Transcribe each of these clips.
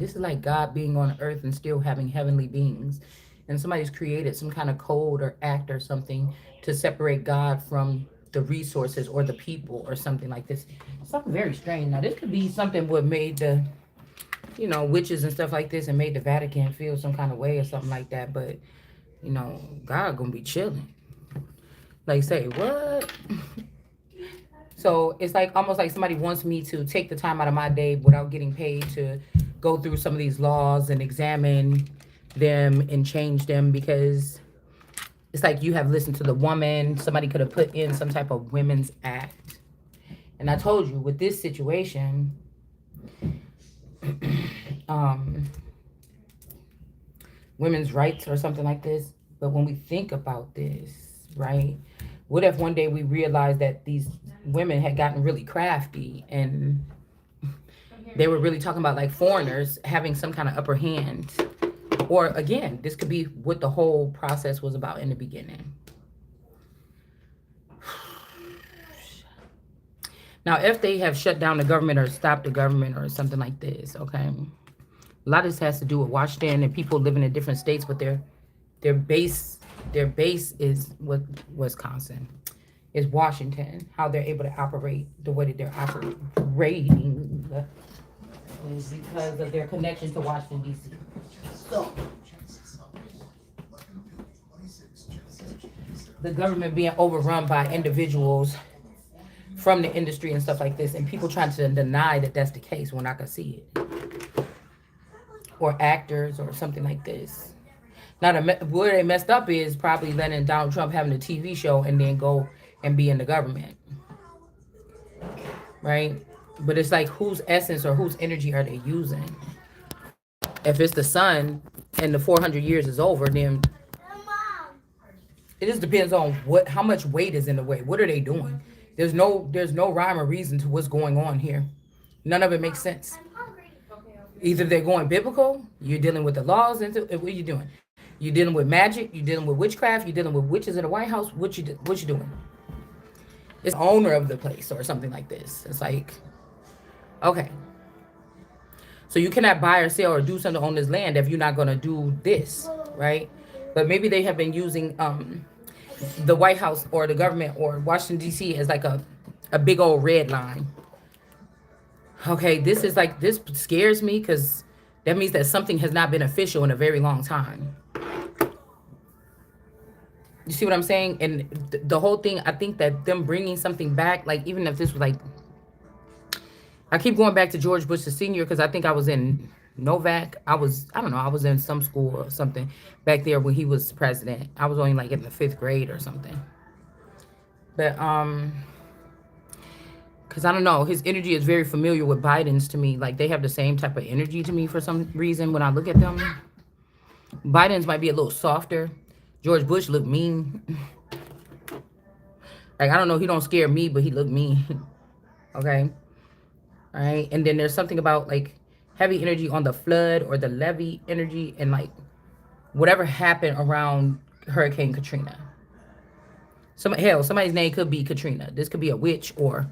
This is like God being on earth and still having heavenly beings. And somebody's created some kind of code or act or something to separate God from the resources or the people or something like this. Something very strange. Now, this could be something what made the, witches and stuff like this and made the Vatican feel some kind of way or something like that. But, God gonna be chilling. Like, say, what? So it's like almost like somebody wants me to take the time out of my day without getting paid to go through some of these laws and examine them and change them, because it's like you have listened to the woman. Somebody could have put in some type of women's act. And I told you with this situation, um, women's rights or something like this. But when we think about this, right? What if one day we realize that these women had gotten really crafty and they were really talking about like foreigners having some kind of upper hand? Or again, this could be what the whole process was about in the beginning. Now, if they have shut down the government or stopped the government or something like this, okay, a lot of this has to do with Washington and people living in different states, but their base is what Wisconsin is Washington. How they're able to operate the way that they're operating is because of their connection to Washington D.C. So the government being overrun by individuals from the industry and stuff like this, and people trying to deny that that's the case when I can see it, or actors or something like this. Now, where they messed up is probably letting Donald Trump having a TV show and then go and be in the government, right? But it's like whose essence or whose energy are they using? If it's the sun and the 400 years is over, then it just depends on how much weight is in the way. What are they doing? There's no rhyme or reason to what's going on here. None of it makes sense. Either they're going biblical, you're dealing with the laws, and what are you doing? You're dealing with magic, you're dealing with witchcraft, you're dealing with witches in the White House. What you doing? It's the owner of the place or something like this. It's like, okay, so you cannot buy or sell or do something on this land if you're not gonna do this, right? But maybe they have been using the White House or the government or Washington D.C. as like a big old red line. Okay, this scares me because that means that something has not been official in a very long time. You see what I'm saying? And the whole thing, I think that them bringing something back, like even if this was like, I keep going back to George Bush the senior because I think I was in Novak. I don't know, I was in some school or something back there when he was president. I was only like in the 5th grade or something. But because I don't know, his energy is very familiar with Biden's to me. Like they have the same type of energy to me for some reason when I look at them. Biden's might be a little softer. George Bush looked mean. Like I don't know, he don't scare me, but he looked mean. Okay. All right. And then there's something about like heavy energy on the flood or the levee energy and like whatever happened around Hurricane Katrina. Somebody's name could be Katrina. This could be a witch, or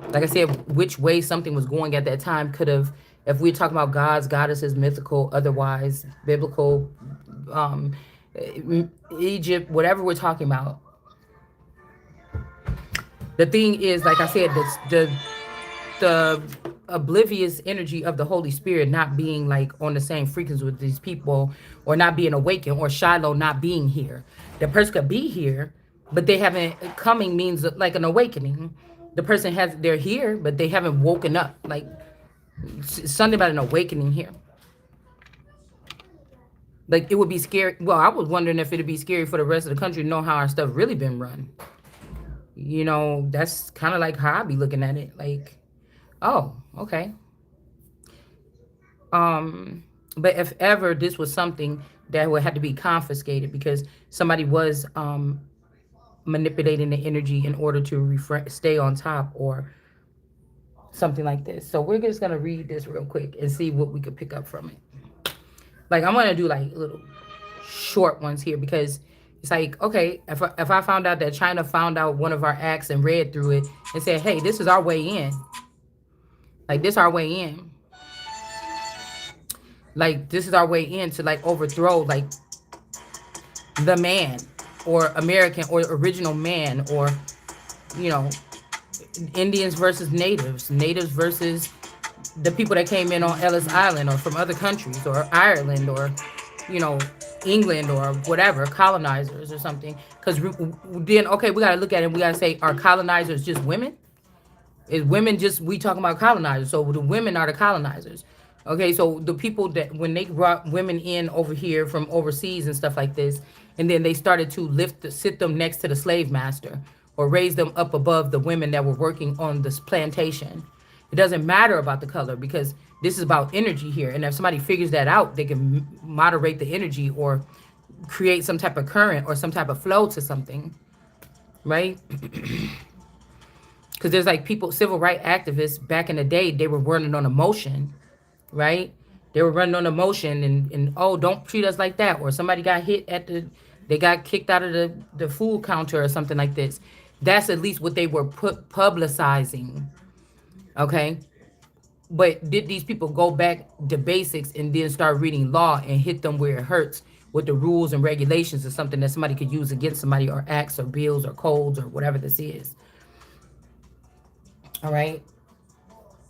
like I said, which way something was going at that time could have, if we're talking about gods, goddesses, mythical, otherwise, biblical, Egypt, whatever we're talking about. The thing is, like I said, the oblivious energy of the Holy Spirit not being like on the same frequency with these people, or not being awakened, or Shiloh not being here. The person could be here, but they haven't coming means like an awakening. The person they're here, but they haven't woken up. Like something about an awakening here. Like it would be scary. Well, I was wondering if it'd be scary for the rest of the country to know how our stuff really been run. That's kind of like how I be looking at it. Like, oh, okay. But if ever this was something that would have to be confiscated because somebody was manipulating the energy in order to stay on top or something like this. So we're just gonna read this real quick and see what we could pick up from it. Like I'm gonna do like little short ones here because it's like, okay, if I found out that China found out one of our acts and read through it and said, hey, this is our way in. Like this our way in. Like this is our way in to like overthrow like the man or American or original man or you know Indians versus natives, natives versus the people that came in on Ellis Island or from other countries or Ireland or you know England or whatever colonizers or something. Because then okay, we gotta look at it. We gotta say, are colonizers just women? Is women just we talking about colonizers? So the women are the colonizers. Okay, so the people that when they brought women in over here from overseas and stuff like this, and then they started to sit them next to the slave master or raise them up above the women that were working on this plantation. It doesn't matter about the color because this is about energy here. And if somebody figures that out, they can moderate the energy or create some type of current or some type of flow to something, right? Because there's like people, civil rights activists back in the day, they were running on emotion, right? They were running on emotion and oh, don't treat us like that. Or somebody got hit at they got kicked out of the food counter or something like this. That's at least what they were publicizing, okay? But did these people go back to basics and then start reading law and hit them where it hurts with the rules and regulations or something that somebody could use against somebody or acts or bills or codes or whatever this is? All right.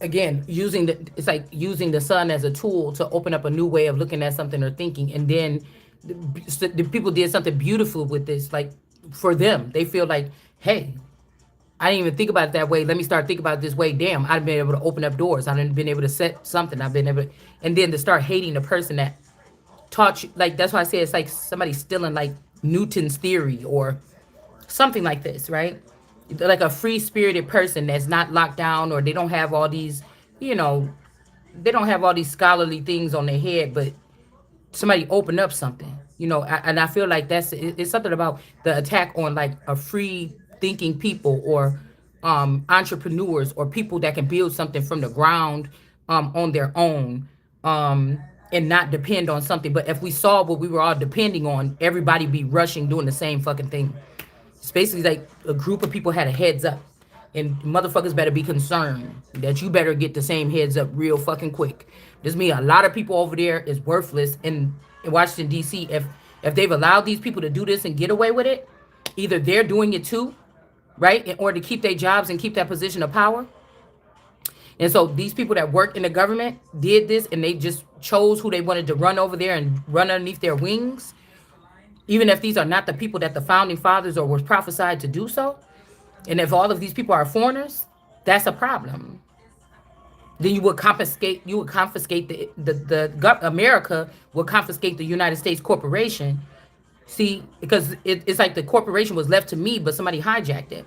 Again, it's like using the sun as a tool to open up a new way of looking at something or thinking, and then the people did something beautiful with this. Like for them, they feel like, hey, I didn't even think about it that way. Let me start thinking about it this way. Damn, I've been able to open up doors. I've been able to set something. I've been able to, and then to start hating the person that taught you. Like that's why I say it's like somebody stealing like Newton's theory or something like this, right? Like a free spirited person that's not locked down or they don't have all these, you know, they don't have all these scholarly things on their head, but somebody open up something, you know, and I feel like it's something about the attack on like a free thinking people or entrepreneurs or people that can build something from the ground on their own and not depend on something. But if we saw what we were all depending on, everybody be rushing doing the same fucking thing. It's basically like a group of people had a heads up. And motherfuckers better be concerned that you better get the same heads up real fucking quick. This means a lot of people over there is worthless in Washington, D.C. If they've allowed these people to do this and get away with it, either they're doing it too, right? In order to keep their jobs and keep that position of power. And so these people that work in the government did this and they just chose who they wanted to run over there and run underneath their wings. Even if these are not the people that the founding fathers or was prophesied to do so. And if all of these people are foreigners, that's a problem. Then you would confiscate America would confiscate the United States corporation. See, because it's like the corporation was left to me, but somebody hijacked it.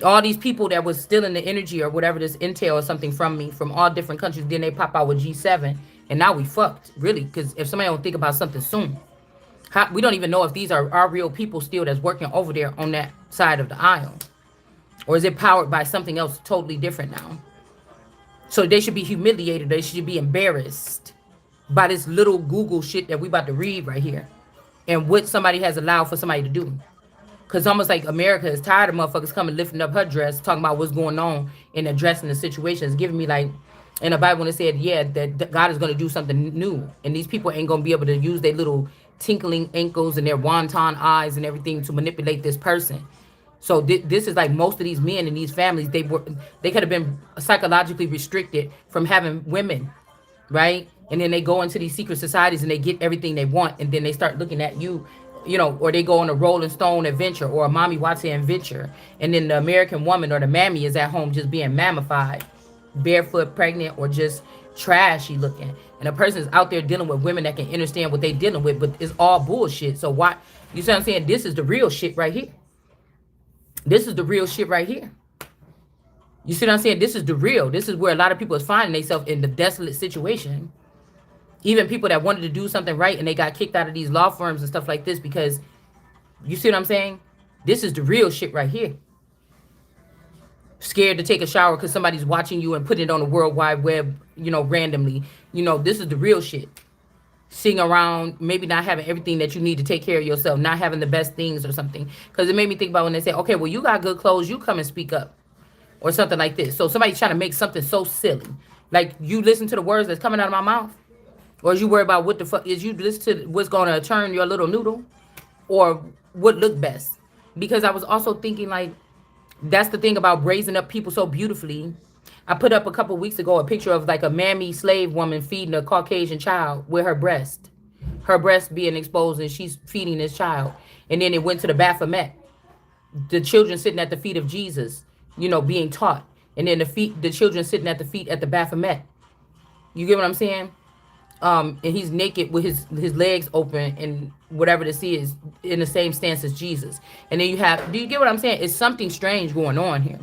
All these people that was stealing the energy or whatever this intel or something from me from all different countries, then they pop out with G7, and now we fucked, really, because if somebody don't think about something soon. We don't even know if these are our real people still that's working over there on that side of the aisle. Or is it powered by something else totally different now? So they should be humiliated. They should be embarrassed by this little Google shit that we about to read right here. And what somebody has allowed for somebody to do. Because almost like America is tired of motherfuckers coming lifting up her dress, talking about what's going on and addressing the situation. It's giving me like, in the Bible when it said, yeah, that God is going to do something new. And these people ain't going to be able to use their little tinkling ankles and their wonton eyes and everything to manipulate this person. So this is like most of these men in these families, they could have been psychologically restricted from having women, right? And then they go into these secret societies and they get everything they want. And then they start looking at you, you know, or they go on a Rolling Stone adventure or a Mommy Watson adventure. And then the American woman or the mammy is at home just being mammified, barefoot, pregnant, or just trashy looking. And a person is out there dealing with women that can understand what they're dealing with, but it's all bullshit. So why, you see what I'm saying? This is the real shit right here. This is the real shit right here. You see what I'm saying? This is the real. This is where a lot of people is finding themselves in the desolate situation. Even people that wanted to do something right and they got kicked out of these law firms and stuff like this because, you see what I'm saying? This is the real shit right here. Scared to take a shower because somebody's watching you and putting it on the World Wide Web, you know, randomly. You know, this is the real shit. Sitting around, maybe not having everything that you need to take care of yourself, not having the best things or something. Because it made me think about when they say, okay, well, you got good clothes, you come and speak up. Or something like this. So somebody's trying to make something so silly. Like, you listen to the words that's coming out of my mouth. Or is you worried about what the fuck is you listen to what's gonna turn your little noodle or what look best? Because I was also thinking like that's the thing about raising up people so beautifully. I put up a couple weeks ago a picture of like a mammy slave woman feeding a Caucasian child with her breast being exposed, and she's feeding this child. And then it went to the Baphomet, the children sitting at the feet of Jesus, being taught, and then the children sitting at the feet at the Baphomet. You get what I'm saying? And he's naked with his legs open and whatever this is in the same stance as Jesus. And then do you get what I'm saying? It's something strange going on here.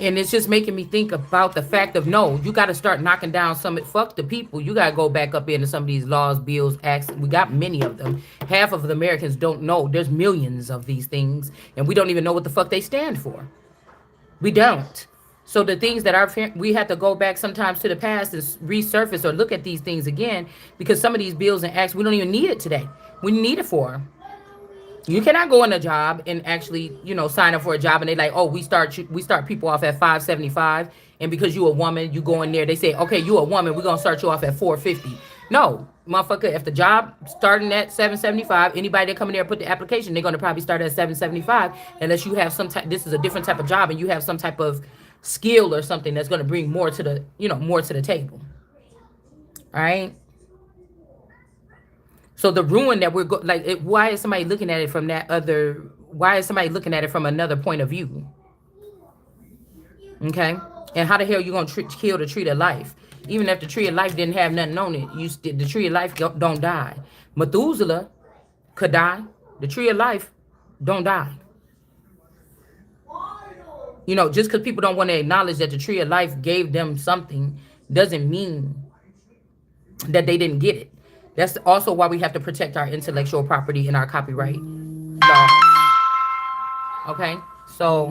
And it's just making me think about the fact of no, you got to start knocking down fuck the people. You got to go back up into some of these laws, bills, acts. We got many of them. Half of the Americans don't know. There's millions of these things, and we don't even know what the fuck they stand for. We don't. So the things that we have to go back sometimes to the past and resurface or look at these things again, because some of these bills and acts, we don't even need it today. We need it for. You cannot go in a job and actually, sign up for a job and they like, oh, we start people off at 575, and because you a woman, you go in there. They say, okay, you a woman, we're gonna start you off at 450. No, motherfucker, if the job starting at 775, anybody that come in there and put the application, they're gonna probably start at 775, unless you have some type. This is a different type of job, and you have some type of skill or something that's gonna bring more to the table. All right. So the ruin that why is somebody looking at it from why is somebody looking at it from another point of view? Okay. And how the hell you going to kill the tree of life? Even if the tree of life didn't have nothing on it, the tree of life don't die. Methuselah could die. The tree of life don't die. Just because people don't want to acknowledge that the tree of life gave them something doesn't mean that they didn't get it. That's also why we have to protect our intellectual property and our copyright laws. Okay? So,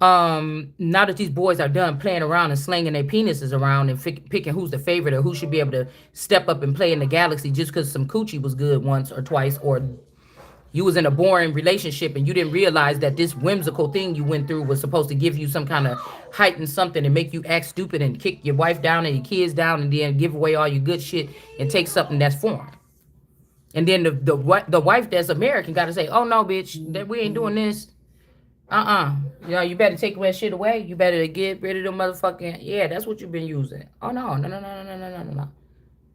now that these boys are done playing around and slinging their penises around and picking who's the favorite or who should be able to step up and play in the galaxy just because some coochie was good once or twice, or you was in a boring relationship and you didn't realize that this whimsical thing you went through was supposed to give you some kind of heightened something and make you act stupid and kick your wife down and your kids down and then give away all your good shit and take something that's foreign. And then the wife that's American got to say, oh no, bitch, that we ain't doing this. You better take that shit away. You better get rid of the motherfucking, yeah, that's what you've been using. Oh no.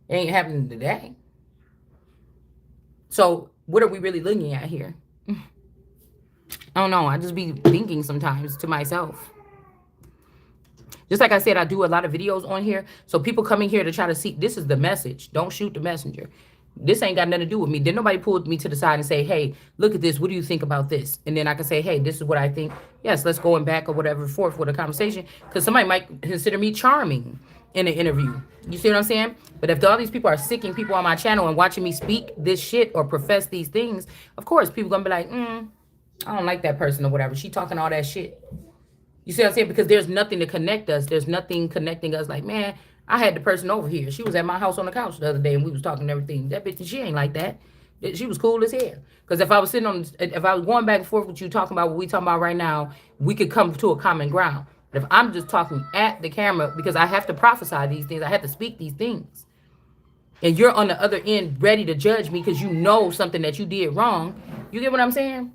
It ain't happening today. So what are we really looking at here? I don't know. I just be thinking sometimes to myself. Just like I said, I do a lot of videos on here. So people coming here to try to see, this is the message. Don't shoot the messenger. This ain't got nothing to do with me. Then nobody pulled me to the side and say, hey, look at this. What do you think about this? And then I can say, hey, this is what I think. Yes, let's go back or whatever forth with a conversation. Because somebody might consider me charming in an interview. You see what I'm saying? But if all these people are sicking people on my channel and watching me speak this shit or profess these things, of course, people going to be like, I don't like that person or whatever. She talking all that shit. You see what I'm saying? Because there's nothing to connect us. There's nothing connecting us. Like, man, I had the person over here. She was at my house on the couch the other day and we was talking and everything. That bitch, she ain't like that. She was cool as hell. Because if I was going back and forth with you talking about what we talking about right now, we could come to a common ground. But if I'm just talking at the camera, because I have to prophesy these things, I have to speak these things. And you're on the other end ready to judge me because you know something that you did wrong. You get what I'm saying?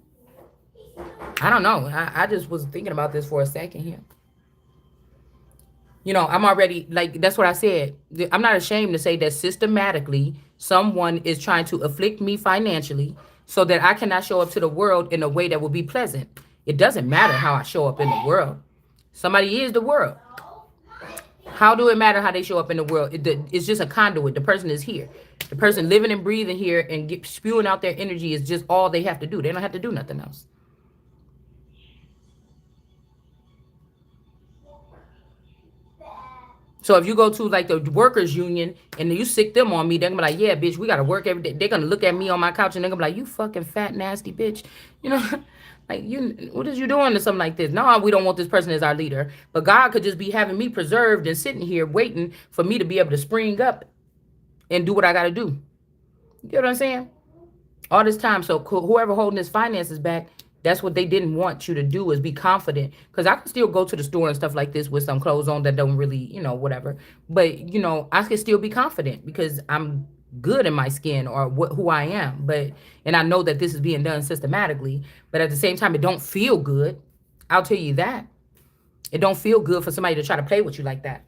I don't know. I just was thinking about this for a second here. I'm already, like, that's what I said. I'm not ashamed to say that systematically someone is trying to afflict me financially so that I cannot show up to the world in a way that will be pleasant. It doesn't matter how I show up in the world. Somebody is the world. How do it matter how they show up in the world? It's just a conduit. The person is here. The person living and breathing here and spewing out their energy is just all they have to do. They don't have to do nothing else. So if you go to like the workers union and you sick them on me, they're gonna be like, yeah, bitch, we gotta work every day. They're gonna look at me on my couch and they're gonna be like, you fucking fat, nasty bitch. Like, what is you doing to something like this? No, we don't want this person as our leader. But God could just be having me preserved and sitting here waiting for me to be able to spring up and do what I got to do. You know what I'm saying? All this time. So whoever holding his finances back, That's what they didn't want you to do, is be confident. Because I can still go to the store and stuff like this with some clothes on that don't really, whatever. But, I can still be confident because I'm good in my skin or who I am. And I know that this is being done systematically. But at the same time, it don't feel good. I'll tell you that. It don't feel good for somebody to try to play with you like that.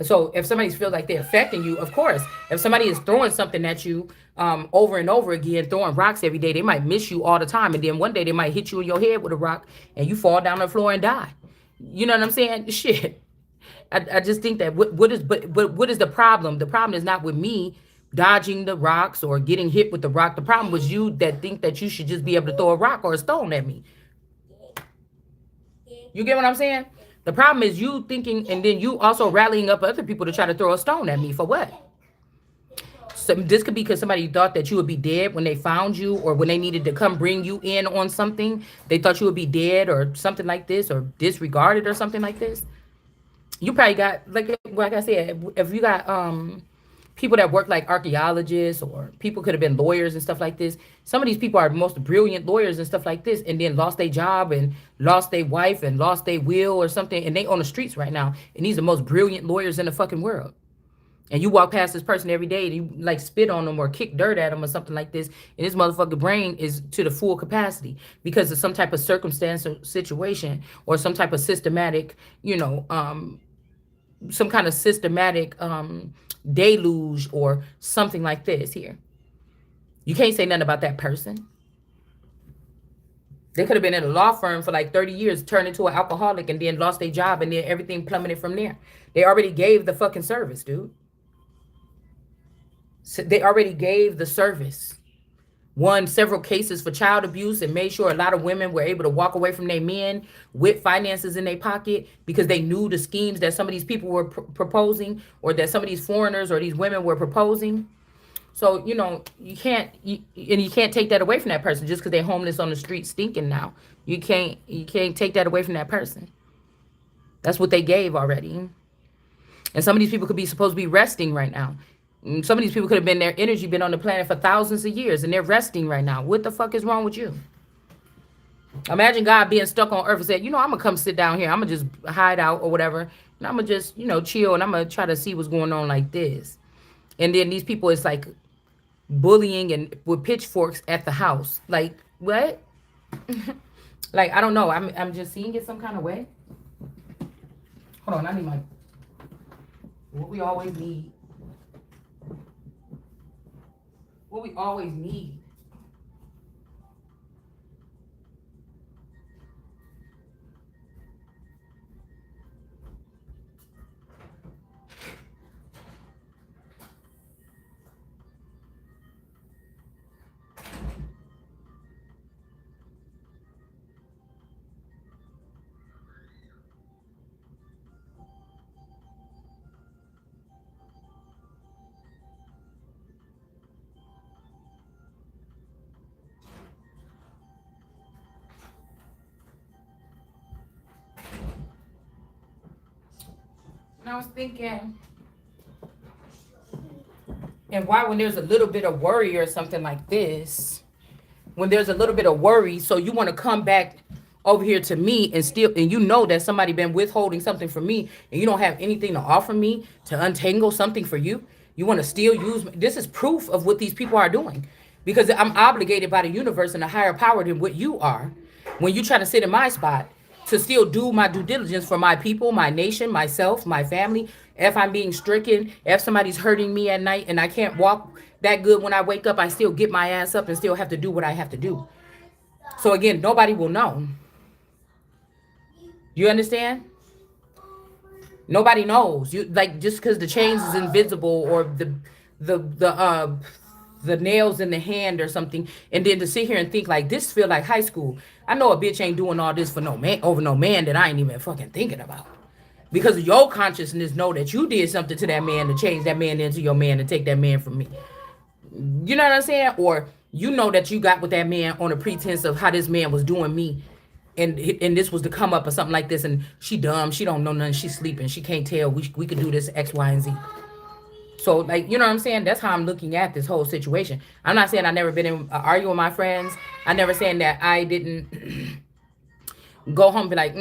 So if somebody feels like they're affecting you, of course, if somebody is throwing something at you over and over again, throwing rocks every day, they might miss you all the time. And then one day they might hit you in your head with a rock and you fall down the floor and die. You know what I'm saying? Shit. I just think that what is the problem? The problem is not with me dodging the rocks or getting hit with the rock. The problem was you that think that you should just be able to throw a rock or a stone at me. You get what I'm saying? The problem is you thinking, and then you also rallying up other people to try to throw a stone at me for what? So this could be because somebody thought that you would be dead when they found you, or when they needed to come bring you in on something. They thought you would be dead or something like this, or disregarded or something like this. You probably got, like I said, if you got people that work like archaeologists, or people could have been lawyers and stuff like this. Some of these people are most brilliant lawyers and stuff like this, and then lost their job and lost their wife and lost their will or something, and they on the streets right now. And these are the most brilliant lawyers in the fucking world. And you walk past this person every day and you like spit on them or kick dirt at them or something like this, and this motherfucking brain is to the full capacity because of some type of circumstance or situation, or some type of systematic, some kind of systematic deluge or something like this here. You can't say nothing about that person. They could have been in a law firm for like 30 years, turned into an alcoholic, and then lost their job, and then everything plummeted from there. They already gave the fucking service, dude. So they already gave the service. Won several cases for child abuse and made sure a lot of women were able to walk away from their men with finances in their pocket because they knew the schemes that some of these people were proposing, or that some of these foreigners or these women were proposing. So, you can't take that away from that person just because they're homeless on the street stinking now. You can't take that away from that person. That's what they gave already. And some of these people could be supposed to be resting right now. Some of these people could have been, their energy been on the planet for thousands of years, and they're resting right now. What the fuck is wrong with you? Imagine God being stuck on earth and said, I'm going to come sit down here. I'm going to just hide out or whatever. And I'm going to just, chill, and I'm going to try to see what's going on like this. And then these people, it's like bullying and with pitchforks at the house. Like, what? Like, I don't know. I'm just seeing it some kind of way. Hold on, I need what we always need. What we always need. And I was thinking, and why, when there's a little bit of worry or something like this, when there's a little bit of worry, so you want to come back over here to me and still, and that somebody been withholding something from me, and you don't have anything to offer me to untangle something for you. You want to still use me. This is proof of what these people are doing, because I'm obligated by the universe and a higher power than what you are. When you try to sit in my spot, to still do my due diligence for my people, my nation, myself, my family. If I'm being stricken, if somebody's hurting me at night and I can't walk that good when I wake up, I still get my ass up and still have to do what I have to do. So again, nobody will know. You understand? Nobody knows. You, like, just because the chains is invisible, or the nails in the hand or something, and then to sit here and think like this feel like high school. I know a bitch ain't doing all this for no man, over no man that I ain't even fucking thinking about. Because your consciousness know that you did something to that man to change that man into your man to take that man from me. You know what I'm saying? Or that you got with that man on a pretense of how this man was doing me, and this was to come up or something like this, and she dumb, she don't know nothing, she's sleeping, she can't tell we could do this X, Y, and Z. So, like, you know what I'm saying? That's how I'm looking at this whole situation. I'm not saying I've never been in an argument with my friends. I never saying that I didn't go home and be like,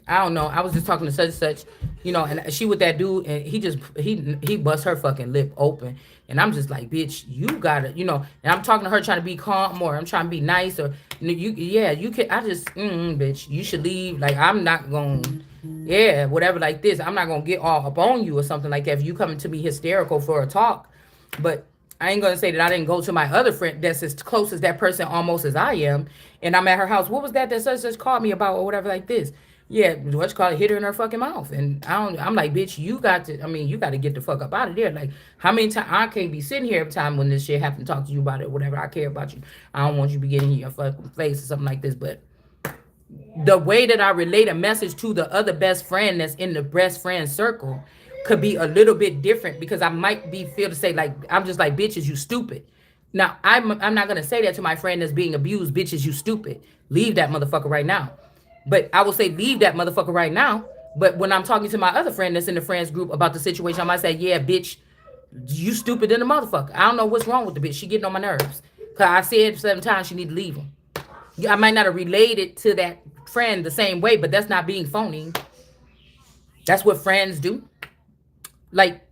I don't know. I was just talking to such and such, and she with that dude, and he bust her fucking lip open. And I'm just like, bitch, you gotta, and I'm talking to her trying to be calm, or I'm trying to be nice, or you can, I just, bitch, you should leave. Like, I'm not going, yeah, whatever, like this. I'm not gonna get all up on you or something like that if you coming to me hysterical for a talk. But I ain't gonna say that I didn't go to my other friend that's as close as that person almost as I am, and I'm at her house. What was that such such called me about or whatever like this? Yeah, what's called hit her in her fucking mouth, and I'm like, bitch, you got to. I mean, you got to get the fuck up out of there. Like, how many times I can't be sitting here every time when this shit happen to talk to you about it, whatever. I care about you. I don't want you to be getting in your fucking face or something like this, but the way that I relate a message to the other best friend that's in the best friend circle could be a little bit different, because I might be feel to say, like, I'm just like, bitches, you stupid. Now I'm not gonna say that to my friend that's being abused, bitches, you stupid. Leave that motherfucker right now. But I will say leave that motherfucker right now. But when I'm talking to my other friend that's in the friends group about the situation, I might say, yeah, bitch, you stupid than a motherfucker. I don't know what's wrong with the bitch. She getting on my nerves. Cause I said 7 times she need to leave him. I might not have related to that friend the same way, but that's not being phony. That's what friends do. Like,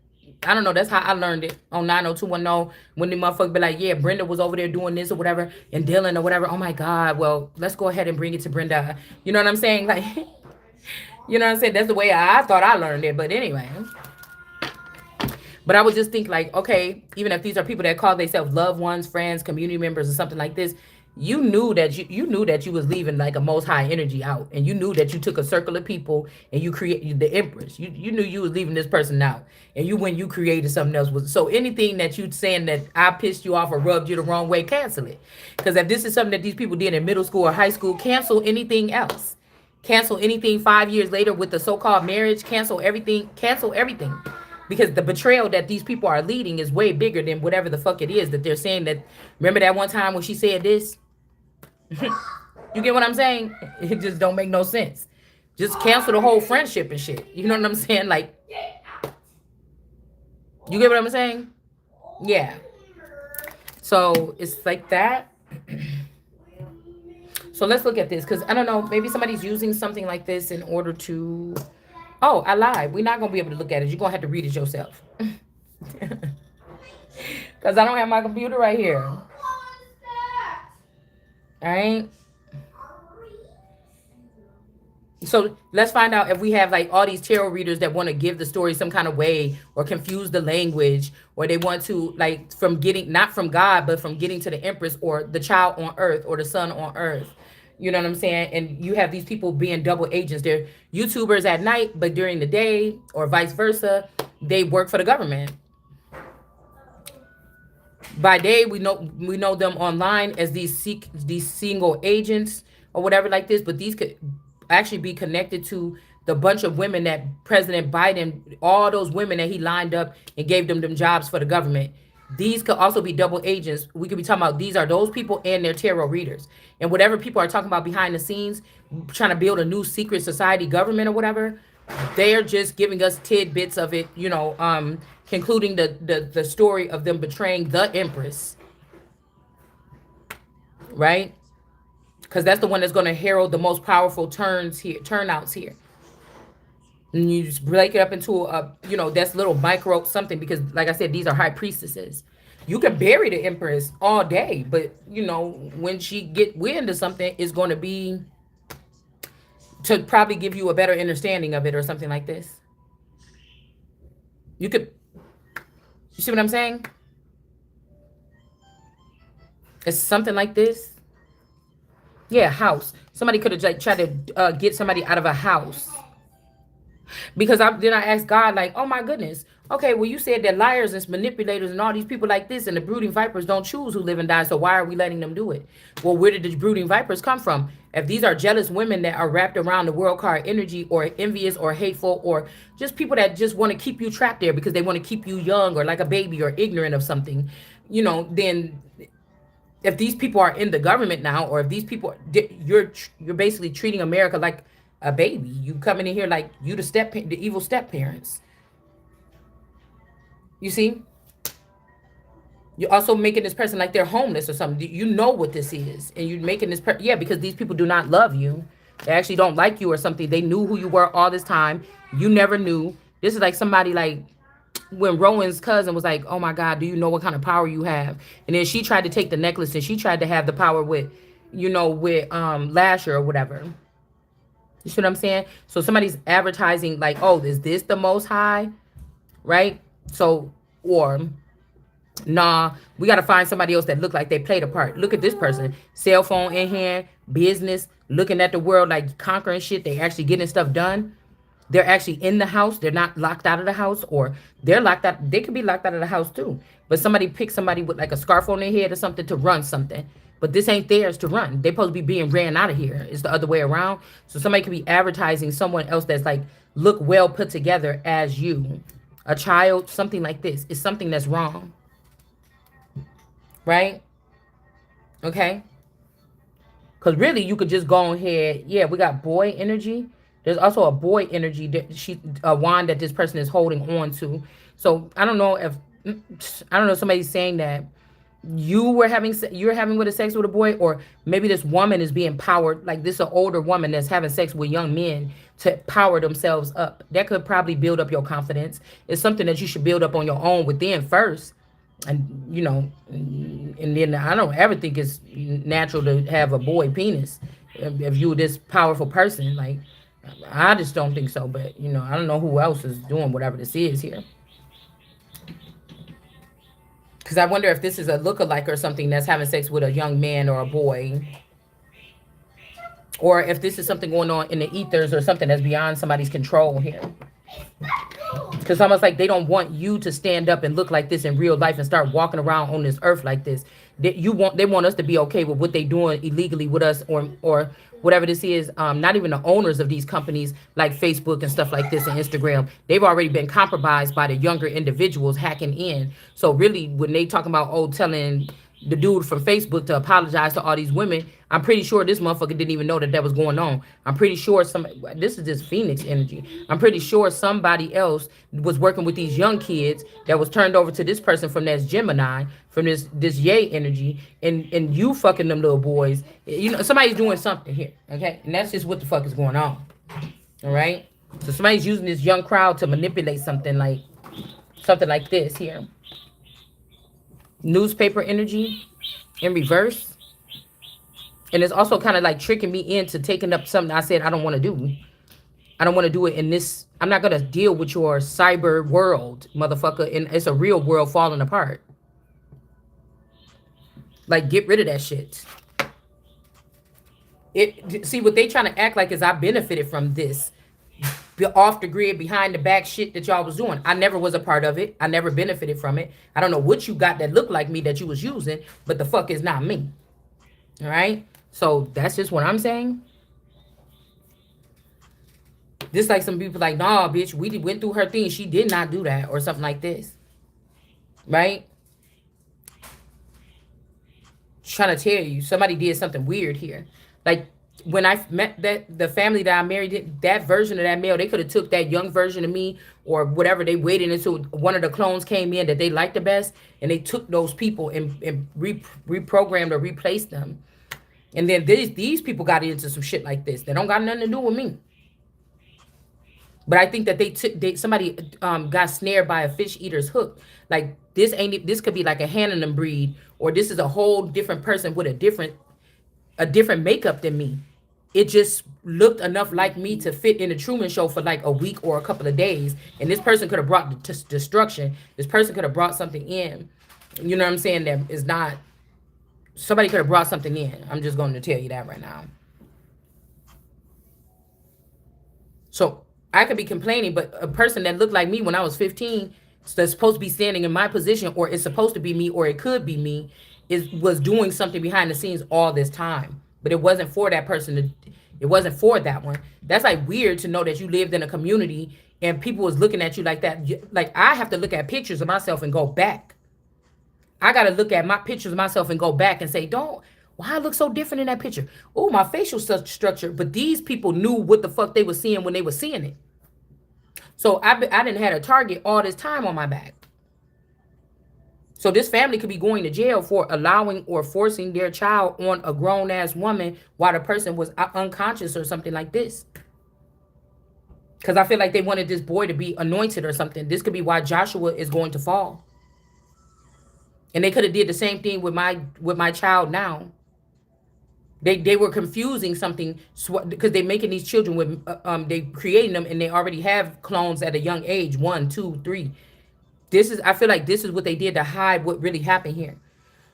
I don't know. That's how I learned it on 90210. When the motherfucker be like, yeah, Brenda was over there doing this or whatever, and Dylan or whatever. Oh my God. Well, let's go ahead and bring it to Brenda. You know what I'm saying? Like, you know what I'm saying? That's the way I thought I learned it. But anyway. But I would just think, like, okay, even if these are people that call themselves loved ones, friends, community members, or something like this, you knew that you knew that you was leaving like a most high energy out, and you knew that you took a circle of people and you created the Empress. You knew you was leaving this person out, and you created something else. So anything that you saying that I pissed you off or rubbed you the wrong way, cancel it. Because if this is something that these people did in middle school or high school, cancel anything else. Cancel anything 5 years later with the so-called marriage. Cancel everything. Cancel everything. Because the betrayal that these people are leading is way bigger than whatever the fuck it is that they're saying. That, remember that one time when she said this? You get what I'm saying? It just don't make no sense. Just cancel the whole friendship and shit. You know what I'm saying? Like, you get what I'm saying? Yeah. So it's like that. So let's look at this, because I don't know, maybe somebody's using something like this in order to. Oh, I lied. We're not gonna be able to look at it. You're gonna have to read it yourself. Because I don't have my computer right here. All right. So let's find out if we have like all these tarot readers that want to give the story some kind of way, or confuse the language, or they want to, like, from getting, not from God, but from getting to the Empress or the child on earth or the son on earth. You know what I'm saying? And you have these people being double agents. They're YouTubers at night, but during the day, or vice versa, they work for the government. By day, we know them online as these single agents or whatever like this, but these could actually be connected to the bunch of women that President Biden, all those women that he lined up and gave them jobs for the government. These could also be double agents. We could be talking about, these are those people and their tarot readers. And whatever people are talking about behind the scenes, trying to build a new secret society government or whatever, they're just giving us tidbits of it, concluding the story of them betraying the Empress, right? Because that's the one that's going to herald the most powerful turnouts here. And you just break it up into that's little micro something, because like I said, these are high priestesses. You can bury the Empress all day, but when she get wind of something, it's going to be to probably give you a better understanding of it or something like this. You see what I'm saying? It's something like this. Yeah, house. Somebody could have like tried to get somebody out of a house. Because then I asked God, like, oh my goodness. Okay, well, you said that liars and manipulators and all these people like this and the brooding vipers don't choose who live and die. So why are we letting them do it? Well, where did the brooding vipers come from? If these are jealous women that are wrapped around the world card energy, or envious or hateful, or just people that just want to keep you trapped there because they want to keep you young or like a baby or ignorant of something, then if these people are in the government now, or if these people, you're basically treating America like a baby. You coming in here like you the evil step parents. You see? You're also making this person like they're homeless or something. You know what this is, and you're making this yeah, because these people do not love you. They actually don't like you or something. They knew who you were all this time. You never knew. This is like somebody like when Rowan's cousin was like, "Oh my God, do you know what kind of power you have?" And then she tried to take the necklace and she tried to have the power with, with Lasher or whatever. You see what I'm saying? So somebody's advertising like, "Oh, is this the Most High?" Right? So or nah, we got to find somebody else that look like they played a part. Look at this person, cell phone in hand, business, looking at the world like conquering shit. They actually getting stuff done. They're actually in the house. They're not locked out of the house, or they're locked out. They could be locked out of the house too. But somebody picked somebody with like a scarf on their head or something to run something. But this ain't theirs to run. They supposed to be being ran out of here. It's the other way around. So somebody could be advertising someone else that's like look well put together as you, a child, something like this. It's something that's wrong, right? Okay. Because really, you could just go ahead. Yeah, we got boy energy. There's also a boy energy that a wand that this person is holding on to. So I don't know if I don't know. Somebody's saying that you're having with a sex with a boy, or maybe this woman is being powered. Like this, an older woman that's having sex with young men to power themselves up. That could probably build up your confidence. It's something that you should build up on your own within first, and and then I don't ever think it's natural to have a boy penis if you're this powerful person. Like I just don't think so. But I don't know who else is doing whatever this is here. Because I wonder if this is a lookalike or something that's having sex with a young man or a boy, or if this is something going on in the ethers or something that's beyond somebody's control here. Because almost like they don't want you to stand up and look like this in real life and start walking around on this earth like this. They want us to be okay with what they doing illegally with us, or whatever this is. Not even the owners of these companies like Facebook and stuff like this and Instagram. They've already been compromised by the younger individuals hacking in. So really, when they talking about telling the dude from Facebook to apologize to all these women, I'm pretty sure this motherfucker didn't even know that that was going on. I'm pretty sure this is just Phoenix energy. I'm pretty sure somebody else was working with these young kids that was turned over to this person from this Gemini, from this Yay energy, and you fucking them little boys. Somebody's doing something here, okay? And that's just what the fuck is going on, all right? So somebody's using this young crowd to manipulate something like this here. Newspaper energy in reverse. And it's also kind of like tricking me into taking up something I said I don't want to do. I don't want to do it in this. I'm not going to deal with your cyber world, motherfucker. And it's a real world falling apart. Like, get rid of that shit. See, what they trying to act like is I benefited from this. Off the grid, behind the back shit that y'all was doing. I never was a part of it. I never benefited from it. I don't know what you got that looked like me that you was using, but the fuck is not me. All right? So that's just what I'm saying. Just like some people like, nah, bitch, we went through her thing. She did not do that, or something like this. Right? Trying to tell you, somebody did something weird here. Like, when I met the family that I married, that version of that male, they could have took that young version of me or whatever. They waited until one of the clones came in that they liked the best, and they took those people and reprogrammed or replaced them. And then these people got into some shit like this. They don't got nothing to do with me. But I think that somebody got snared by a fish eater's hook. Like this could be like a Hannon breed, or this is a whole different person with a different makeup than me. It just looked enough like me to fit in the Truman Show for like a week or a couple of days. And this person could have brought destruction. This person could have brought something in. You know what I'm saying? That is not. Somebody could have brought something in. I'm just going to tell you that right now. So I could be complaining, but a person that looked like me when I was 15, that's supposed to be standing in my position, or it's supposed to be me, or it could be me, was doing something behind the scenes all this time. But it wasn't for that person. It wasn't for that one. That's like weird to know that you lived in a community and people was looking at you like that. Like I have to look at pictures of myself and go back. I got to look at my pictures of myself and go back and say, why I look so different in that picture? Oh, my facial structure. But these people knew what the fuck they were seeing when they were seeing it. So I didn't have a target all this time on my back. So this family could be going to jail for allowing or forcing their child on a grown ass woman while the person was unconscious or something like this. Because I feel like they wanted this boy to be anointed or something. This could be why Joshua is going to fall. And they could have did the same thing with my child now. They were confusing something because they making these children with they creating them and they already have clones at a young age, 1, 2, 3. This is, I feel like this is what they did to hide what really happened here.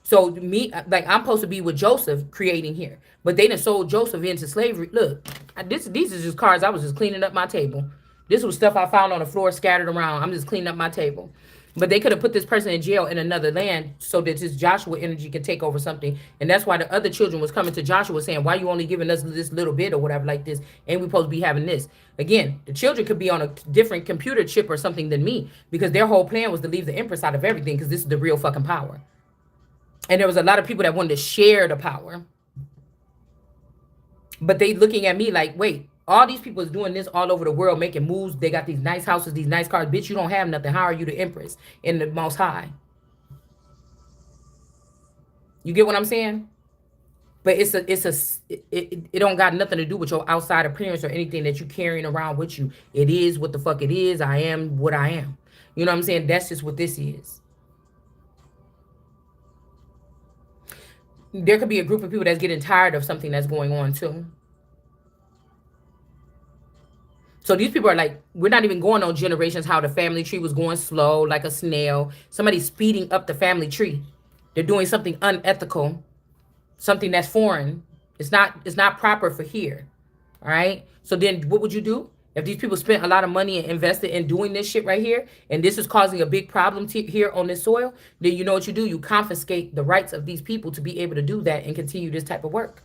So me, like, I'm supposed to be with Joseph creating here, but they done sold Joseph into slavery. Look, these are just cards. I was just cleaning up my table. This was stuff I found on the floor scattered around. I'm just cleaning up my table. But they could have put this person in jail in another land so that this Joshua energy can take over something. And that's why the other children was coming to Joshua saying, why you only giving us this little bit or whatever like this? Ain't we supposed to be having this? Again, the children could be on a different computer chip or something than me because their whole plan was to leave the Empress out of everything because this is the real fucking power. And there was a lot of people that wanted to share the power. But they looking at me like, wait, all these people is doing this all over the world, making moves. They got these nice houses, these nice cars. Bitch, you don't have nothing. How are you the Empress in the Most High? You get what I'm saying? But it don't got nothing to do with your outside appearance or anything that you carrying around with you. It is what the fuck it is. I am what I am. You know what I'm saying? That's just what this is. There could be a group of people that's getting tired of something that's going on too. So these people are like, we're not even going on generations, how the family tree was going slow like a snail. Somebody's speeding up the family tree. They're doing something unethical, something that's foreign. It's not proper for here. All right. So then what would you do? If these people spent a lot of money and invested in doing this shit right here, and this is causing a big problem here on this soil, then you know what you do? You confiscate the rights of these people to be able to do that and continue this type of work.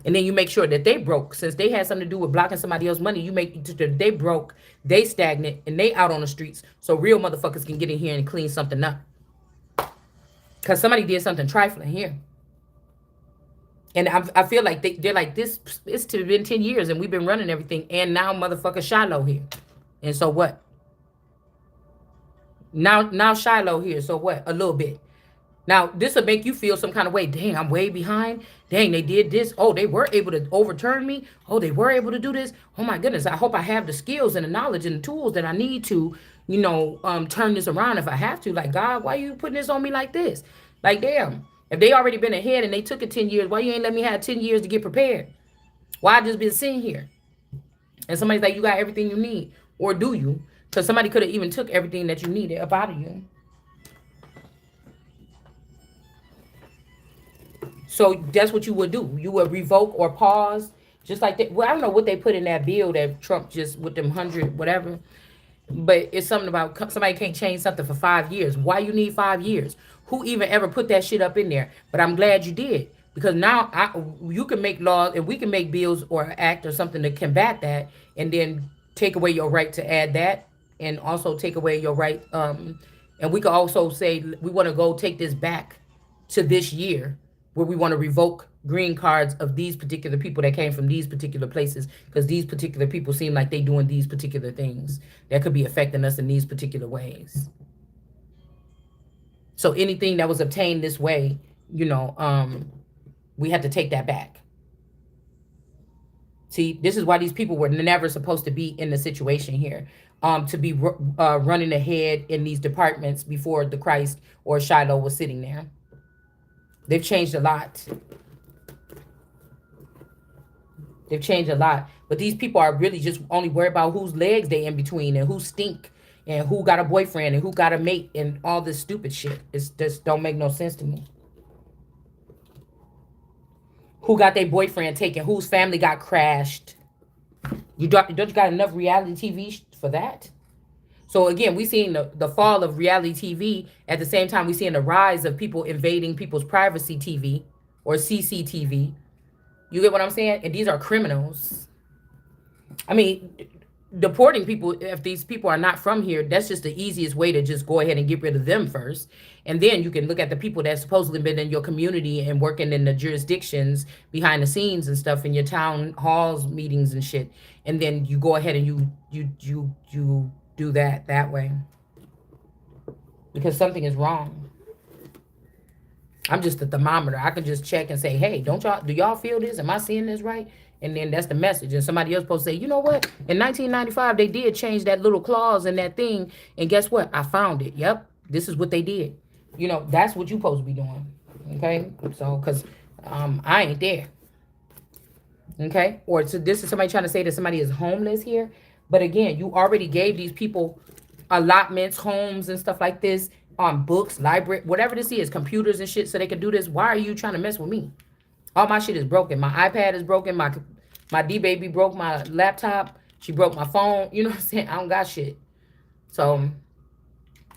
And then you make sure that they broke, since they had something to do with blocking somebody else's money. You make sure that they broke, they stagnant, and they out on the streets, so real motherfuckers can get in here and clean something up. Because somebody did something trifling here. And I feel like they're like, this, it's been 10 years and we've been running everything. And now motherfucker Shiloh here. And so what? Now Shiloh here. So what? A little bit. Now, this will make you feel some kind of way. Dang, I'm way behind. Dang, they did this. Oh, they were able to overturn me. Oh, they were able to do this. Oh, my goodness. I hope I have the skills and the knowledge and the tools that I need to, turn this around if I have to. Like, God, why are you putting this on me like this? Like, damn. If they already been ahead and they took it 10 years, why you ain't let me have 10 years to get prepared? Why I just been sitting here? And somebody's like, you got everything you need. Or do you? Because somebody could have even took everything that you needed up out of you. So that's what you would do. You would revoke or pause. Just like that. Well, I don't know what they put in that bill that Trump just with them 100 whatever. But it's something about somebody can't change something for 5 years. Why you need 5 years? Who even ever put that shit up in there? But I'm glad you did. Because now you can make laws and we can make bills or act or something to combat that, and then take away your right to add that, and also take away your right. And we could also say we want to go take this back to this year, where we want to revoke green cards of these particular people that came from these particular places, because these particular people seem like they doing these particular things that could be affecting us in these particular ways. So anything that was obtained this way, we had to take that back. See, this is why these people were never supposed to be in the situation here, to be running ahead in these departments before the Christ or Shiloh was sitting there. They've changed a lot. They've changed a lot. But these people are really just only worried about whose legs they in between and who stink and who got a boyfriend and who got a mate and all this stupid shit. It just don't make no sense to me. Who got their boyfriend taken? Whose family got crashed? Don't you got enough reality TV for that? So again, we seeing the fall of reality TV. At the same time, we seeing the rise of people invading people's privacy TV or CCTV. You get what I'm saying? And these are criminals. I mean, deporting people, if these people are not from here, that's just the easiest way to just go ahead and get rid of them first. And then you can look at the people that supposedly been in your community and working in the jurisdictions behind the scenes and stuff in your town halls meetings and shit. And then you go ahead and you do that way. Because something is wrong. I'm just the thermometer. I can just check and say, hey, do y'all feel this? Am I seeing this right? And then that's the message. And somebody else supposed to say, you know what? In 1995, they did change that little clause in that thing. And guess what? I found it. Yep. This is what they did. That's what you supposed to be doing. Okay? So, because I ain't there. Okay? Or so this is somebody trying to say that somebody is homeless here. But again, you already gave these people allotments, homes, and stuff like this, books, library, whatever this is, computers and shit, so they can do this. Why are you trying to mess with me? All my shit is broken. My iPad is broken. My D baby broke my laptop. She broke my phone. You know what I'm saying? I don't got shit. So,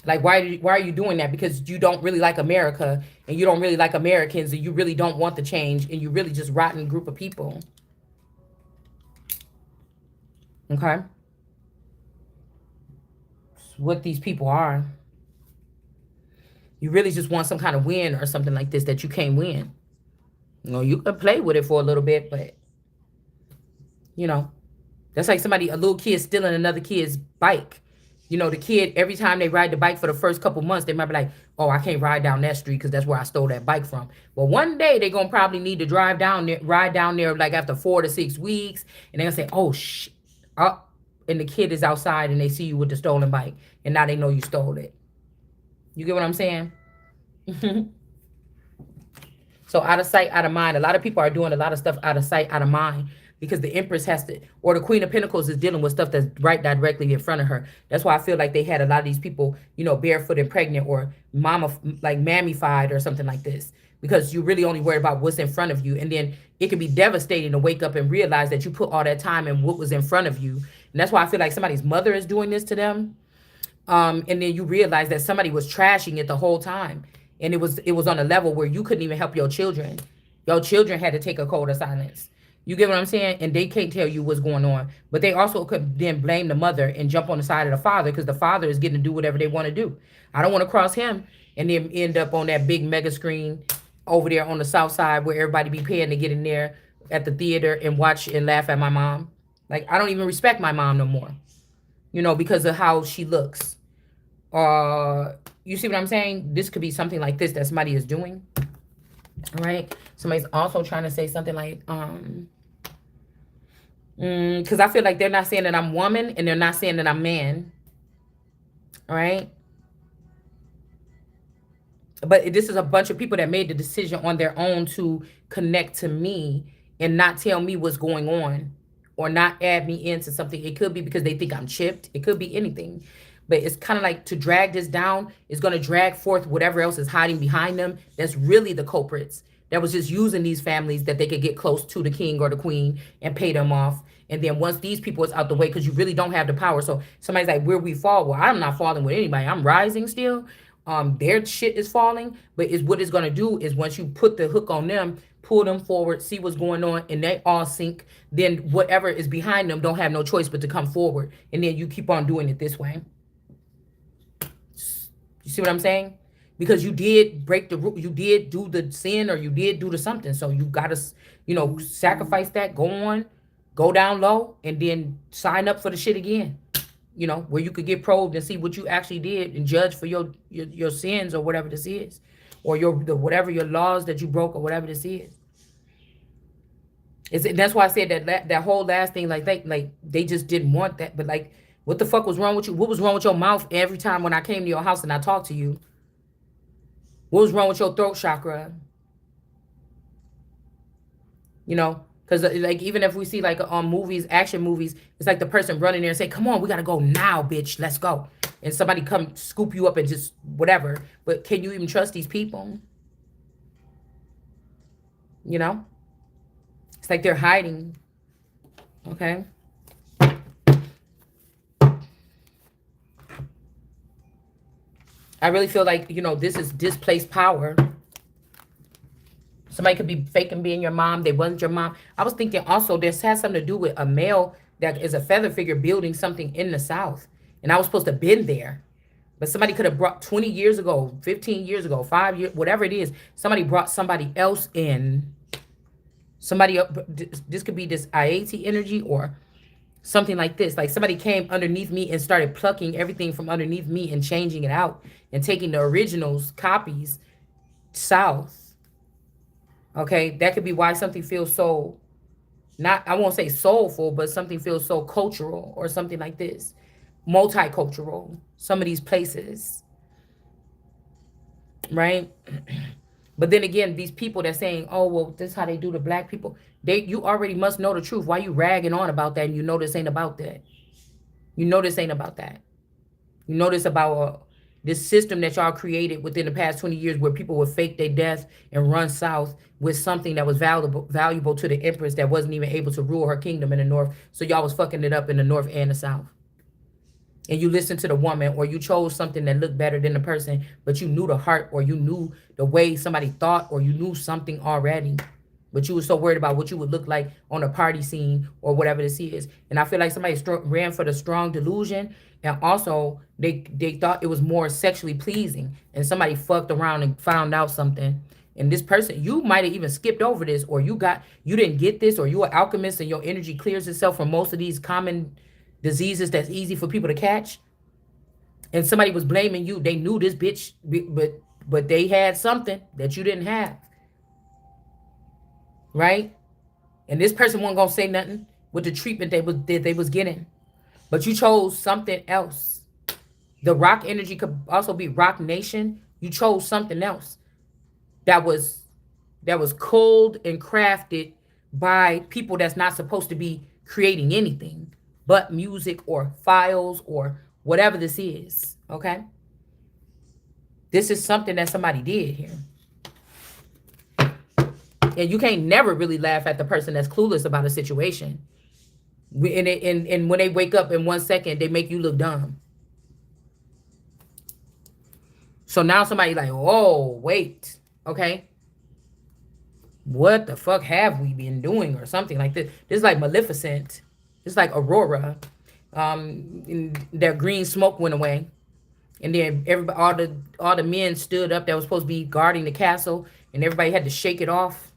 like, why are you doing that? Because you don't really like America, and you don't really like Americans, and you really don't want the change, and you really just rotten group of people. Okay? It's what these people are. You really just want some kind of win or something like this that you can't win. You can play with it for a little bit, but that's like a little kid stealing another kid's bike. The kid, every time they ride the bike for the first couple months, they might be like, oh, I can't ride down that street because that's where I stole that bike from. But one day they're going to probably need to ride down there like after 4 to 6 weeks. And they're going to say, oh, shit. And the kid is outside and they see you with the stolen bike. And now they know you stole it. You get what I'm saying? So out of sight, out of mind. A lot of people are doing a lot of stuff out of sight, out of mind. Because the Empress has to, or the Queen of Pentacles is dealing with stuff that's right directly in front of her. That's why I feel like they had a lot of these people, barefoot and pregnant or mammified or something like this. Because you really only worry about what's in front of you. And then it can be devastating to wake up and realize that you put all that time in what was in front of you. And that's why I feel like somebody's mother is doing this to them. And then you realize that somebody was trashing it the whole time. And it was on a level where you couldn't even help your children. Your children had to take a code of silence. You get what I'm saying? And they can't tell you what's going on. But they also could then blame the mother and jump on the side of the father because the father is getting to do whatever they want to do. I don't want to cross him and then end up on that big mega screen over there on the south side where everybody be paying to get in there at the theater and watch and laugh at my mom. Like, I don't even respect my mom no more, because of how she looks. You see what I'm saying? This could be something like this that somebody is doing. All right. Somebody's also trying to say something like, because I feel like they're not saying that I'm woman and they're not saying that I'm man. All right. But this is a bunch of people that made the decision on their own to connect to me and not tell me what's going on or not add me into something. It could be because they think I'm chipped. It could be anything. But it's kind of like to drag this down is going to drag forth whatever else is hiding behind them. That's really the culprits that was just using these families that they could get close to the king or the queen and pay them off. And then once these people is out the way, because you really don't have the power. So somebody's like, where we fall? Well, I'm not falling with anybody. I'm rising still. Their shit is falling. But what it's going to do is once you put the hook on them, pull them forward, see what's going on, and they all sink, then whatever is behind them don't have no choice but to come forward. And then you keep on doing it this way. You see what I'm saying? Because you did break the rule, you did do the sin, or you did do the something. So you gotta, sacrifice that, go down low, and then sign up for the shit again. Where you could get probed and see what you actually did and judge for your sins or whatever this is, or whatever your laws that you broke or whatever this is. That's why I said that whole last thing, like they just didn't want that, but like. What the fuck was wrong with you? What was wrong with your mouth every time when I came to your house and I talked to you? What was wrong with your throat chakra? Because like even if we see like on movies, action movies, it's like the person running there and say, come on, we got to go now, bitch. Let's go. And somebody come scoop you up and just whatever. But can you even trust these people? It's like they're hiding. Okay. I really feel like, this is displaced power. Somebody could be faking being your mom. They wasn't your mom. I was thinking also this has something to do with a male that is a feather figure building something in the South. And I was supposed to have been there. But somebody could have brought 20 years ago, 15 years ago, 5 years, whatever it is. Somebody brought somebody else in. This could be this IAT energy or something like this. Like somebody came underneath me and started plucking everything from underneath me and changing it out and taking the originals, copies, south. Okay, that could be why something feels so, not, I won't say soulful, but something feels so cultural or something like this. Multicultural. Some of these places, right? But then again, these people that saying, "Oh, well, this is how they do the black people." You already must know the truth. Why you ragging on about that? And you know this ain't about that. You know this ain't about that. You know this about this system that y'all created within the past 20 years, where people would fake their death and run south with something that was valuable to the empress that wasn't even able to rule her kingdom in the north. So y'all was fucking it up in the north and the south. And you listened to the woman, or you chose something that looked better than the person, but you knew the heart, or you knew the way somebody thought, or you knew something already, but you were so worried about what you would look like on a party scene or whatever this is. And I feel like somebody ran for the strong delusion, and also they thought it was more sexually pleasing, and somebody fucked around and found out something. And this person, you might have even skipped over this, or you didn't get this, or you are alchemist and your energy clears itself from most of these common diseases that's easy for people to catch. And somebody was blaming you. They knew this bitch, but they had something that you didn't have, right? And this person wasn't gonna say nothing with the treatment they was getting, but you chose something else. The rock energy could also be rock nation. You chose something else that was cold and crafted by people that's not supposed to be creating anything but music or files or whatever this is. Okay, this is something that somebody did here. And you can't never really laugh at the person that's clueless about a situation. And when they wake up in 1 second, they make you look dumb. So now somebody like, oh, wait, okay, what the fuck have we been doing or something like this? This is like Maleficent. It's like Aurora. Their green smoke went away, and then everybody, all the men stood up that was supposed to be guarding the castle, and everybody had to shake it off.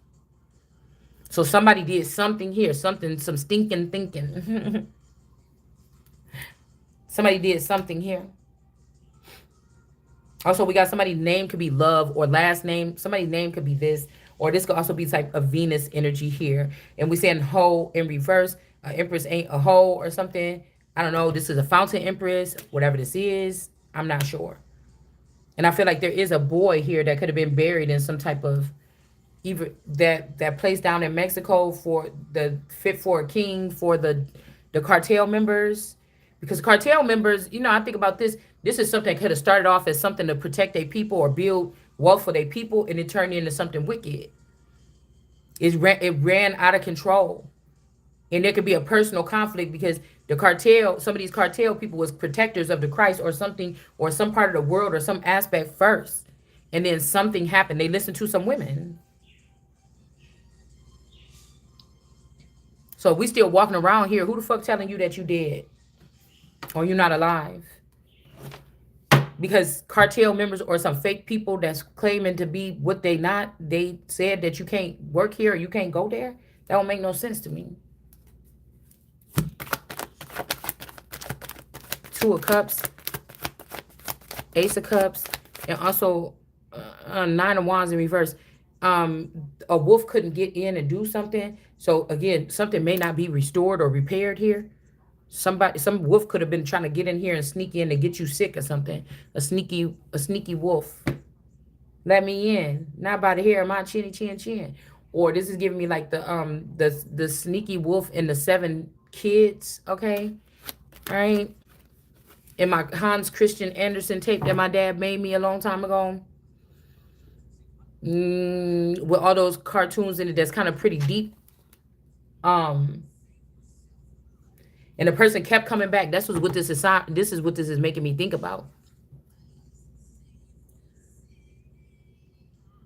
So somebody did something here, some stinking thinking. Somebody did something here. Also, we got somebody's name could be love or last name. Somebody's name could be this, or this could also be type of Venus energy here. And we saying hoe in reverse. Empress ain't a hoe or something. I don't know. This is a fountain empress, whatever this is. I'm not sure. And I feel like there is a boy here that could have been buried in some type of, either that place down in Mexico for the fit for a king for the cartel members. Because cartel members, I think about this. This is something that could have started off as something to protect their people or build wealth for their people, and it turned into something wicked. It ran out of control. And there could be a personal conflict because some of these cartel people was protectors of the Christ or something, or some part of the world or some aspect first. And then something happened. They listened to some women. So we still walking around here. Who the fuck telling you that you dead? Or you're not alive? Because cartel members or some fake people that's claiming to be what they not, they said that you can't work here or you can't go there. That don't make no sense to me. Two of Cups, Ace of Cups, and also Nine of Wands in reverse. A wolf couldn't get in and do something. So again, something may not be restored or repaired here. Some wolf could have been trying to get in here and sneak in to get you sick or something. A sneaky wolf. Let me in, not by the hair of my chinny chin chin. Or this is giving me like the sneaky wolf and the 7 kids. Okay, all right. In my Hans Christian Andersen tape that my dad made me a long time ago, with all those cartoons in it, that's kind of pretty deep. And the person kept coming back. This is what this is making me think about.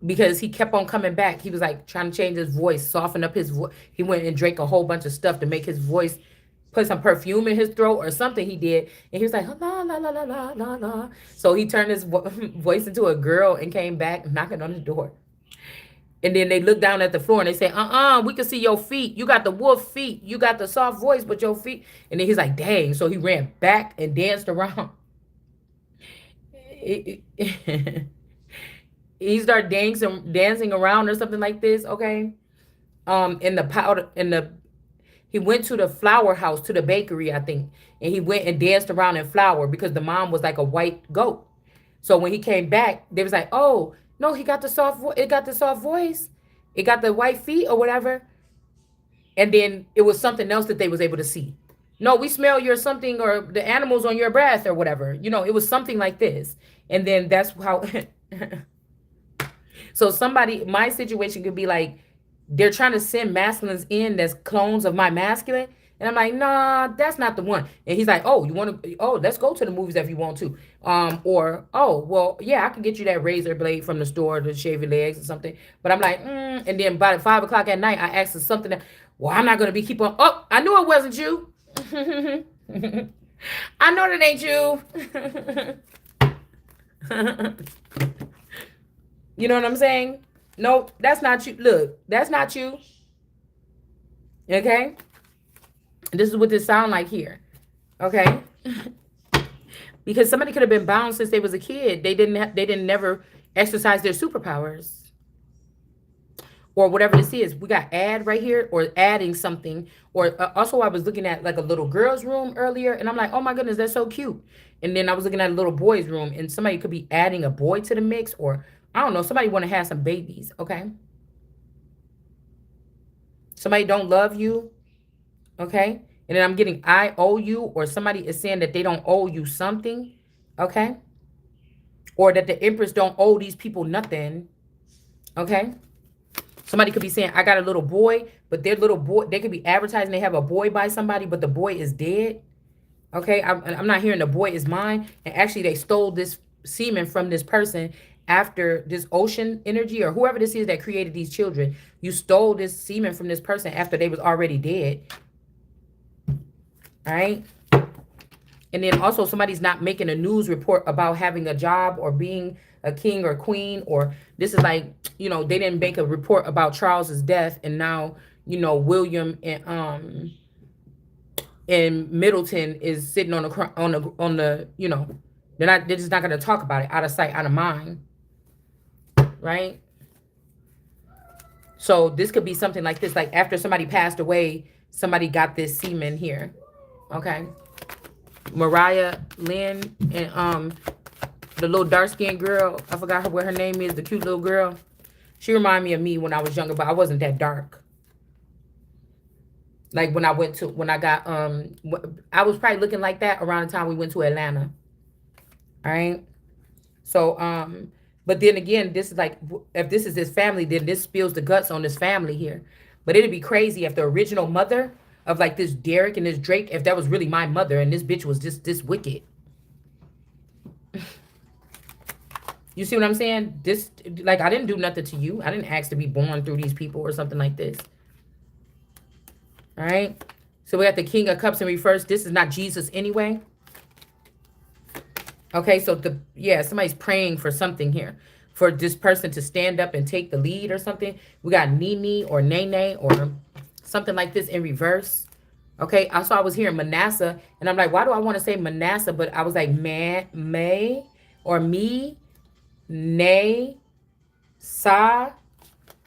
Because he kept on coming back. He was like trying to change his voice, soften up his voice. He went and drank a whole bunch of stuff to make his voice, put some perfume in his throat or something he did. And he was like, la, la, la, la, la, la, la. So he turned his voice into a girl and came back knocking on the door. And then they look down at the floor and they say, we can see your feet. You got the wolf feet. You got the soft voice, but your feet. And then he's like, dang. So he ran back and danced around. he started dancing around or something like this, okay? In the powder in the he went to the flour house, to the bakery, I think, and he went and danced around in flour because the mom was like a white goat. So when he came back, they was like, "Oh no, he got the it got the soft voice, it got the white feet or whatever." And then it was something else that they was able to see. No, we smell your something or the animals on your breath or whatever. It was something like this. And then that's how so somebody, my situation could be like, they're trying to send masculines in that's clones of my masculine. And I'm like, nah, that's not the one. And he's like, oh, you want to, oh, let's go to the movies if you want to. Or, oh, well, yeah, I can get you that razor blade from the store to shave your legs or something. But I'm like, and then by 5 o'clock at night, I asked for something that, well, I'm not going to be keep on. Oh, I knew it wasn't you. I know that ain't you. You know what I'm saying? Nope, that's not you. Look, that's not you. Okay? This is what this sound like here. Okay? Because somebody could have been bound since they was a kid. They didn't never exercise their superpowers. Or whatever this is. We got add right here, or adding something. Or also I was looking at like a little girl's room earlier, and I'm like, oh my goodness, that's so cute. And then I was looking at a little boy's room, and somebody could be adding a boy to the mix, or I don't know, somebody want to have some babies, okay? Somebody don't love you, okay? And then I'm getting I owe you, or somebody is saying that they don't owe you something, okay? Or that the Empress don't owe these people nothing, okay? Somebody could be saying, I got a little boy, but their little boy, they could be advertising they have a boy by somebody, but the boy is dead, okay? I'm not hearing the boy is mine. And actually, they stole this semen from this person after this ocean energy, or whoever this is that created these children. You stole this semen from this person after they was already dead. All right. And then also somebody's not making a news report about having a job or being a king or queen, or this is like, they didn't make a report about Charles's death, and now, William and Middleton is sitting on the they're just not going to talk about it. Out of sight, out of mind. Right? So this could be something like this, like after somebody passed away, somebody got this semen here. Okay. Mariah Lynn and the little dark-skinned girl, I forgot what her name is, the cute little girl. She reminded me of me when I was younger, but I wasn't that dark. Like when I got I was probably looking like that around the time we went to Atlanta. All right. So but then again, this is like, if this is his family, then this spills the guts on this family here. But it'd be crazy if the original mother of like this Derek and this Drake, if that was really my mother and this bitch was just this wicked. You see what I'm saying? This, like, I didn't do nothing to you. I didn't ask to be born through these people or something like this. All right. So we got the King of Cups in reverse. This is not Jesus anyway. Okay, so somebody's praying for something here, for this person to stand up and take the lead or something. We got Nene or Nene or something like this in reverse. Okay, I was hearing Manasseh, and I'm like, why do I want to say Manasseh? But I was like, May or me, Nay, Sa,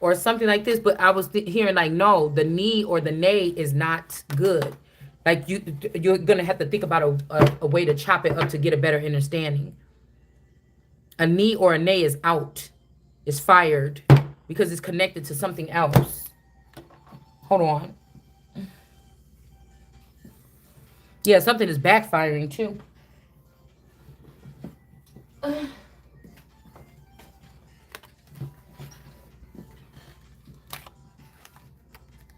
or something like this. But I was hearing like, no, the knee or the nay is not good. Like you're going to have to think about a way to chop it up to get a better understanding. A knee or a nay is out. It's fired because it's connected to something else. Hold on. Yeah, something is backfiring too.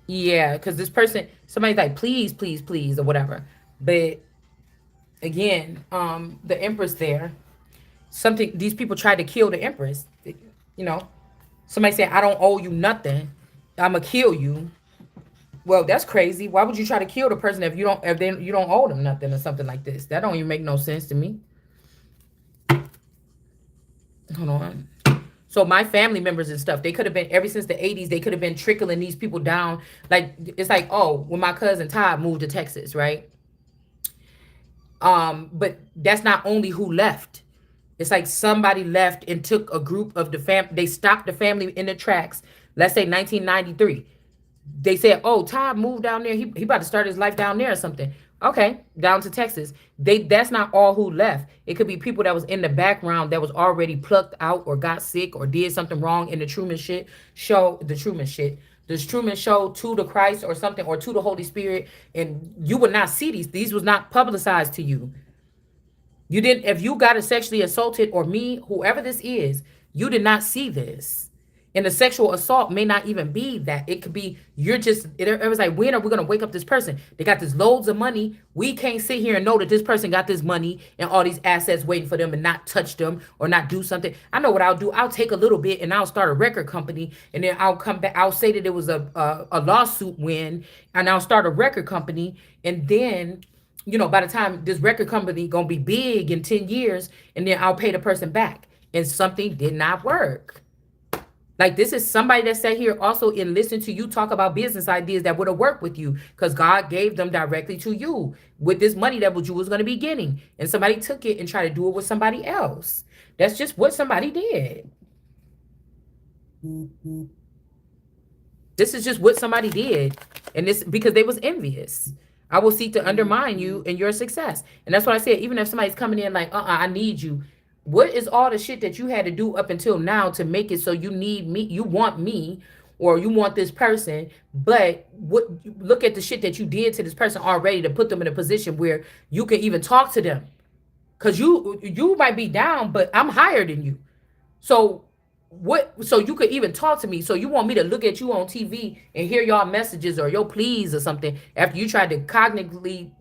Yeah, because this person, somebody's like, please, please, please, or whatever. But again, the Empress there, these people tried to kill the Empress. Somebody said, I don't owe you nothing. I'm gonna kill you. Well, that's crazy. Why would you try to kill the person if you don't owe them nothing or something like this? That don't even make no sense to me. Hold on. So my family members and stuff, they could have been, ever since the 80s, they could have been trickling these people down. Like, it's like, oh, when my cousin Todd moved to Texas, right? But that's not only who left. It's like somebody left and took a group of the they stopped the family in the tracks. Let's say 1993. They said, "Oh, Todd moved down there. He about to start his life down there or something." Okay, down to Texas. That's not all who left. It could be people that was in the background that was already plucked out or got sick or did something wrong in the Truman shit show. The Truman Show to the Christ or something, or to the Holy Spirit, and you would not see these. These was not publicized to you. You didn't, if you got sexually assaulted, or me, whoever this is, you did not see this. And the sexual assault may not even be that. It could be you're just, it was like, when are we going to wake up this person? They got this loads of money. We can't sit here and know that this person got this money and all these assets waiting for them and not touch them or not do something. I know what I'll do. I'll take a little bit and I'll start a record company, and then I'll come back. I'll say that it was a lawsuit win, and I'll start a record company. And then, by the time this record company gonna be big in 10 years, and then I'll pay the person back. And something did not work. Like, this is somebody that sat here also and listened to you talk about business ideas that would have worked with you, because God gave them directly to you with this money that you was going to be getting. And somebody took it and tried to do it with somebody else. That's just what somebody did. This is just what somebody did. And this because they was envious. I will seek to undermine you and your success. And that's what I said. Even if somebody's coming in like, I need you. What is all the shit that you had to do up until now to make it so you need me, you want me, or you want this person? But look at the shit that you did to this person already to put them in a position where you can even talk to them. Cause you might be down, but I'm higher than you. So so you could even talk to me. So you want me to look at you on TV and hear y'all messages or your pleas or something after you tried to cognitively